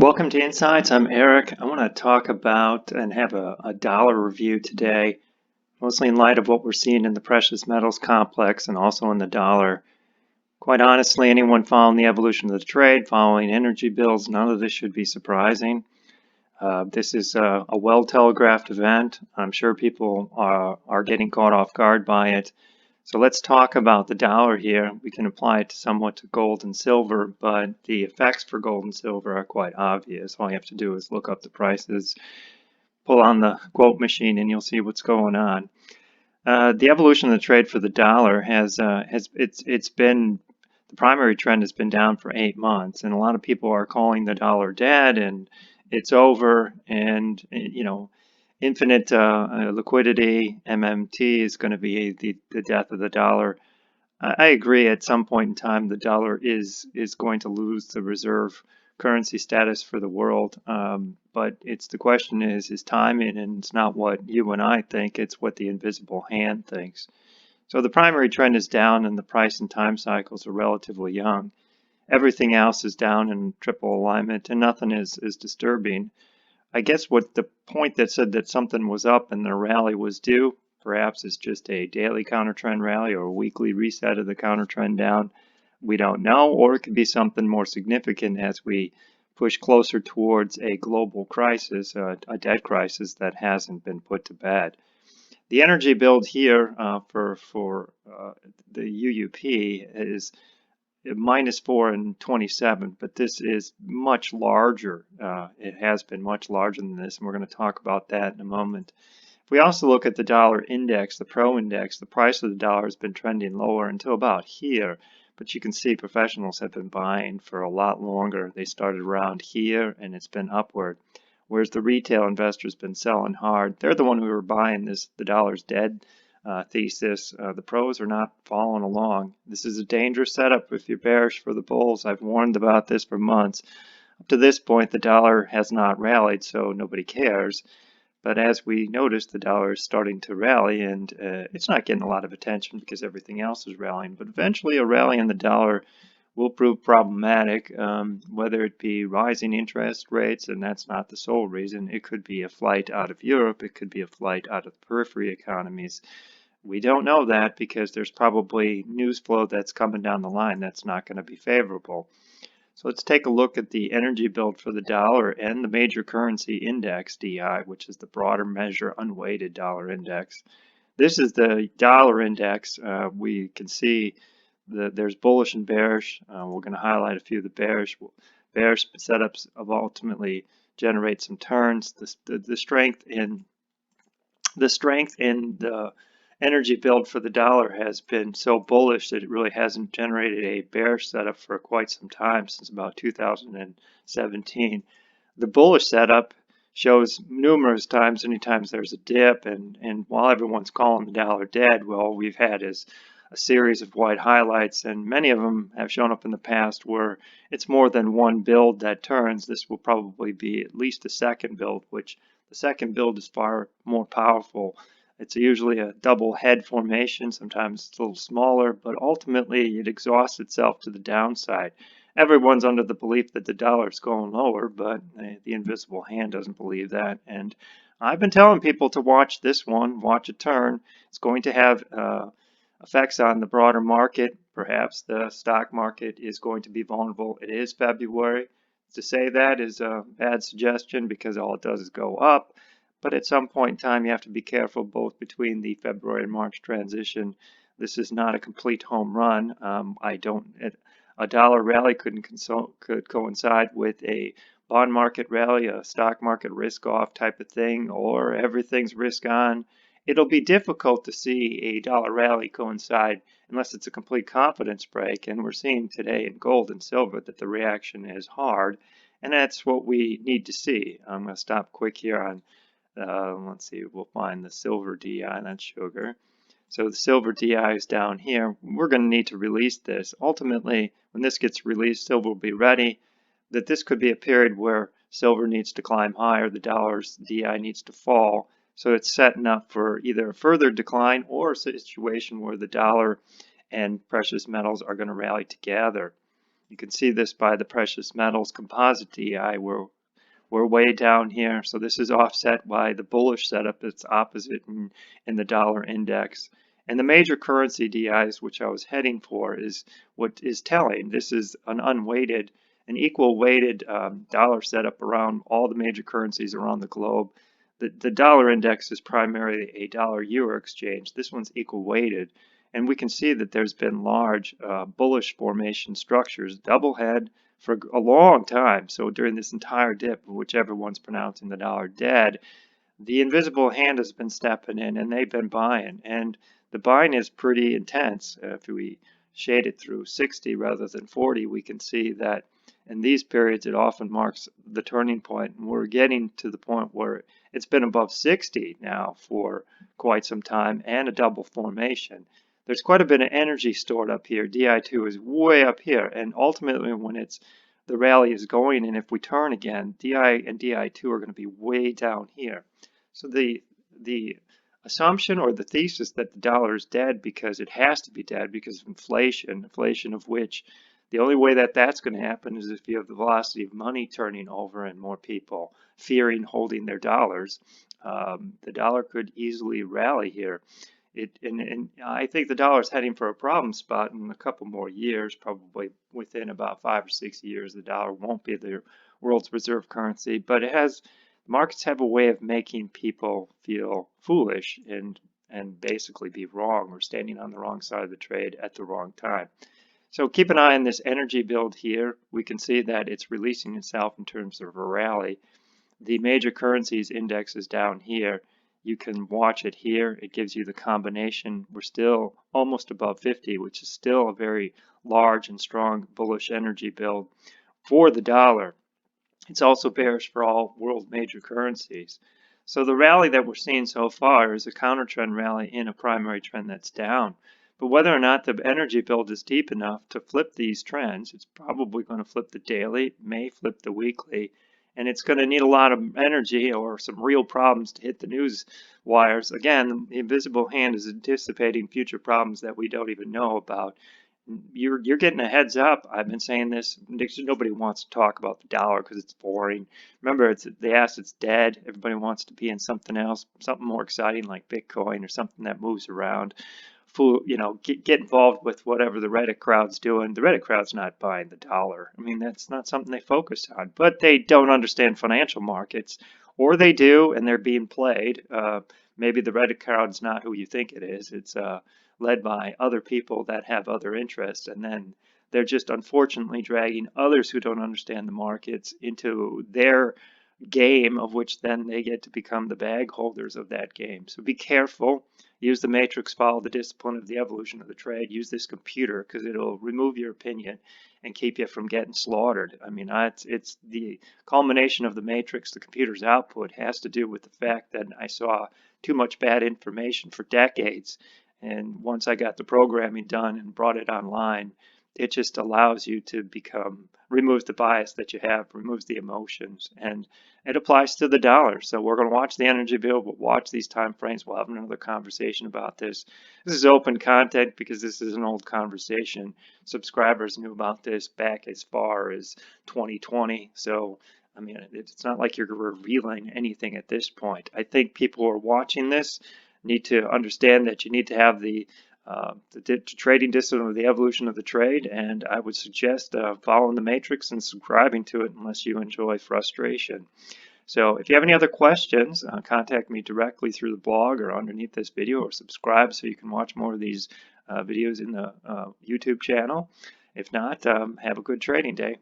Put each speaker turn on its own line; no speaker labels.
Welcome to Insights. I'm Eric. I want to talk about and have a dollar review today, mostly in light of what we're seeing in the precious metals complex and also in the dollar. Quite honestly, anyone following the evolution of the trade, following energy bills, none of this should be surprising. This is a well-telegraphed event. I'm sure people are getting caught off guard by it. So let's talk about the dollar here. We can apply it somewhat to gold and silver, but the effects for gold and silver are quite obvious. All you have to do is look up the prices, pull on the quote machine, and you'll see what's going on. The evolution of the trade for the dollar it's been the primary trend has been down for 8 months, and a lot of people are calling the dollar dead and it's over, and infinite liquidity, MMT, is going to be the death of the dollar. I agree. At some point in time, the dollar is going to lose the reserve currency status for the world. But it's the question is timing, and it's not what you and I think. It's what the invisible hand thinks. So the primary trend is down, and the price and time cycles are relatively young. Everything else is down in triple alignment, and nothing is disturbing. I guess what the point that said that something was up and the rally was due, perhaps it's just a daily counter trend rally or a weekly reset of the counter trend down. We don't know, or it could be something more significant as we push closer towards a global crisis, a debt crisis that hasn't been put to bed. The energy build here for the UUP is -4 and 27, but this is much larger. It has been much larger than this, and we're going to talk about that in a moment. If we also look at the dollar index, the pro index, the price of the dollar has been trending lower until about here, but you can see professionals have been buying for a lot longer. They started around here and it's been upward, whereas the retail investors been selling hard. They're the one who are buying this the dollar's dead thesis. The pros are not following along. This is a dangerous setup if you're bearish for the bulls. I've warned about this for months. Up to this point, the dollar has not rallied, so nobody cares. But as we noticed, the dollar is starting to rally, and it's not getting a lot of attention because everything else is rallying. But eventually, a rally in the dollar will prove problematic, whether it be rising interest rates, and that's not the sole reason. It could be a flight out of Europe. It could be a flight out of the periphery economies. We don't know that because there's probably news flow that's coming down the line that's not going to be favorable. So let's take a look at the energy build for the dollar and the major currency index, DI, which is the broader measure unweighted dollar index. This is the dollar index. We can see that there's bullish and bearish. We're going to highlight a few of the bearish setups of ultimately generate some turns. The strength in the energy build for the dollar has been so bullish that it really hasn't generated a bearish setup for quite some time, since about 2017. The bullish setup shows numerous times, anytime there's a dip, and while everyone's calling the dollar dead, well, we've had a series of white highlights, and many of them have shown up in the past where it's more than one build that turns. This will probably be at least a second build, which the second build is far more powerful. It's usually a double head formation, sometimes it's a little smaller, but ultimately it exhausts itself to the downside. Everyone's under the belief that the dollar is going lower, but the invisible hand doesn't believe that. And I've been telling people to watch this one, watch it turn. It's going to have effects on the broader market. Perhaps the stock market is going to be vulnerable. It is February. To say that is a bad suggestion because all it does is go up. But at some point in time, you have to be careful both between the February and March transition. This is not a complete home run. A dollar rally could coincide with a bond market rally, a stock market risk off type of thing, or everything's risk on. It'll be difficult to see a dollar rally coincide unless it's a complete confidence break. And we're seeing today in gold and silver that the reaction is hard, and that's what we need to see. I'm going to stop quick here on let's see, we'll find the silver DI, that's sugar. So the silver DI is down here. We're going to need to release this. Ultimately, when this gets released, silver will be ready. That this could be a period where silver needs to climb higher, the dollar's DI needs to fall. So it's setting up for either a further decline or a situation where the dollar and precious metals are going to rally together. You can see this by the precious metals composite DI. We're way down here, so this is offset by the bullish setup that's opposite in the dollar index. And the major currency DIs, which I was heading for, is what is telling. This is an equal weighted dollar setup around all the major currencies around the globe. The dollar index is primarily a dollar-euro exchange. This one's equal weighted. And we can see that there's been large bullish formation structures, double head, for a long time. So during this entire dip, whichever one's pronouncing the dollar dead, the invisible hand has been stepping in and they've been buying. And the buying is pretty intense. If we shade it through 60 rather than 40, we can see that in these periods it often marks the turning point. And we're getting to the point where it's been above 60 now for quite some time and a double formation. There's quite a bit of energy stored up here. DI2 is way up here, and ultimately when the rally is going, and if we turn again, DI and DI2 are going to be way down here. So the assumption or the thesis that the dollar is dead because it has to be dead because of inflation of which the only way that that's going to happen is if you have the velocity of money turning over and more people fearing holding their dollars. The dollar could easily rally here. And I think the dollar is heading for a problem spot in a couple more years, probably within about 5 or 6 years. The dollar won't be the world's reserve currency, but markets have a way of making people feel foolish and basically be wrong or standing on the wrong side of the trade at the wrong time. So keep an eye on this energy build here. We can see that it's releasing itself in terms of a rally. The major currencies index is down here. You can watch it here. It gives you the combination. We're still almost above 50, which is still a very large and strong bullish energy build for the dollar. It's also bearish for all world major currencies. So the rally that we're seeing so far is a counter trend rally in a primary trend that's down. But whether or not the energy build is deep enough to flip these trends, it's probably going to flip the daily, may flip the weekly, and it's going to need a lot of energy or some real problems to hit the news wires. Again, the invisible hand is anticipating future problems that we don't even know about. You're getting a heads up. I've been saying this. Nobody wants to talk about the dollar because it's boring. Remember, the asset's dead. Everybody wants to be in something else, something more exciting like Bitcoin or something that moves around. Get involved with whatever the Reddit crowd's doing. The Reddit crowd's not buying the dollar. I mean, that's not something they focus on. But they don't understand financial markets, or they do, and they're being played. Maybe the Reddit crowd's not who you think it is. It's led by other people that have other interests, and then they're just unfortunately dragging others who don't understand the markets into their game, of which then they get to become the bag holders of that game. So be careful. Use the matrix, follow the discipline of the evolution of the trade. Use this computer because it'll remove your opinion and keep you from getting slaughtered. I mean, it's the culmination of the matrix. The computer's output has to do with the fact that I saw too much bad information for decades. And once I got the programming done and brought it online, it just allows you to removes the bias that you have, removes the emotions, and it applies to the dollar. So we're going to watch the energy bill, but watch these time frames. We'll have another conversation about this. This is open content because this is an old conversation. Subscribers knew about this back as far as 2020. So, I mean, it's not like you're revealing anything at this point. I think people who are watching this need to understand that you need to have the trading discipline of the evolution of the trade, and I would suggest following the matrix and subscribing to it unless you enjoy frustration. So if you have any other questions, contact me directly through the blog or underneath this video, or subscribe so you can watch more of these videos in the YouTube channel. If not, have a good trading day.